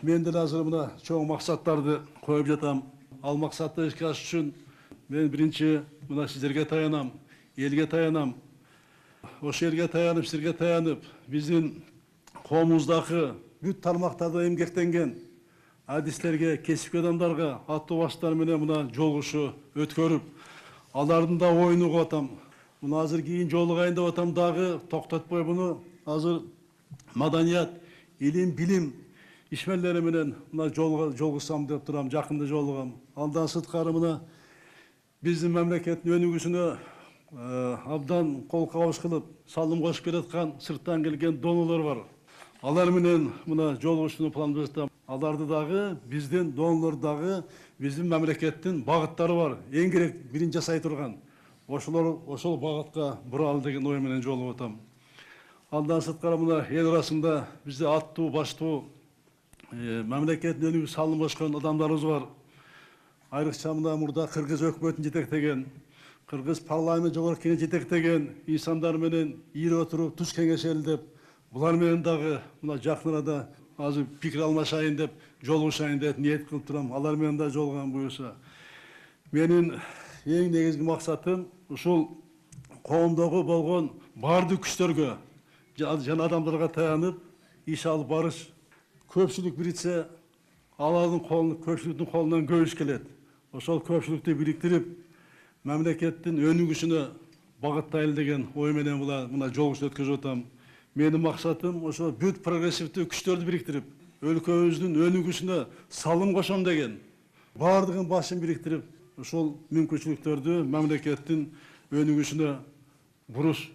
мен деле азыр мына чоң максаттарды коюп жатам. Ал максатты ишке ашыш үчүн мен биринчи мына сиздерге таянам, элге таянам. Ошо элге таянып, силерге таянып, биздин коомубуздагы бүт тармактарда эмгектенген адистерге, кесипкөй адамдарга аттуу баштар менен мына жолугушу өткөрүп, алардын да оюн угуп атам. Мына азыр кийин жолугайын деп атам дагы, токтотпой буну азыр маданият, илим, билим ишмерлери менен мына жолугушсам деп турам, жакында жолугам. Андан сырткары мына биздин мамлекеттин өнүгүүсүнө абдан кол кабыш кылып, салым кошуп келаткан сырттан келген донорлор бар. Алар менен мына жолугушууну пландап жатам. Аларды дагы биздин донорлор дагы биздин мамлекеттин багыттары бар. Эң керек бирин жасай турган. Ошол багытка буралы деген ой менен жолугуп атам. Андан сырткары мына эл арасында бизде аттуу, баштуу мамлекеттин өнүгүүсүнө салым кошкон адамдарыбыз бар. Айрыкча мына мурда Кыргыз өкмөтүн жетектеген, Кыргыз парламент жогорку кеңешин жетектеген инсандар менен ийип отуруп туз кеңешелдеп, булар менен дагы мына жакын арада азыр пикир алмашайын деп, жолугушайын деп ниет кылып турам. Алар менен да жолугам буюрса. Менин эң негизги максатым ушул коомдогу болгон бардык күчтөргө жана адамдарга таянып иш алып барыш. Көпчүлүк бириксе, алардын колунан, көпчүлүктүн колунан көп иш келет. Ошол көпчүлүктү бириктирип, мамлекеттин өнүгүүсүнө багыттайлы деген ой менен мына жолугуш өткөзүп атам. Менин максатым ошо бүт прогрессивдүү күчтөрдү бириктирип, өлкөбүздүн өнүгүүсүнө салым кошом деген бардыгын башын бириктирип, ошол мүмкүнчүлүктөрдү мамлекеттин өнүгүүсүнө буруш.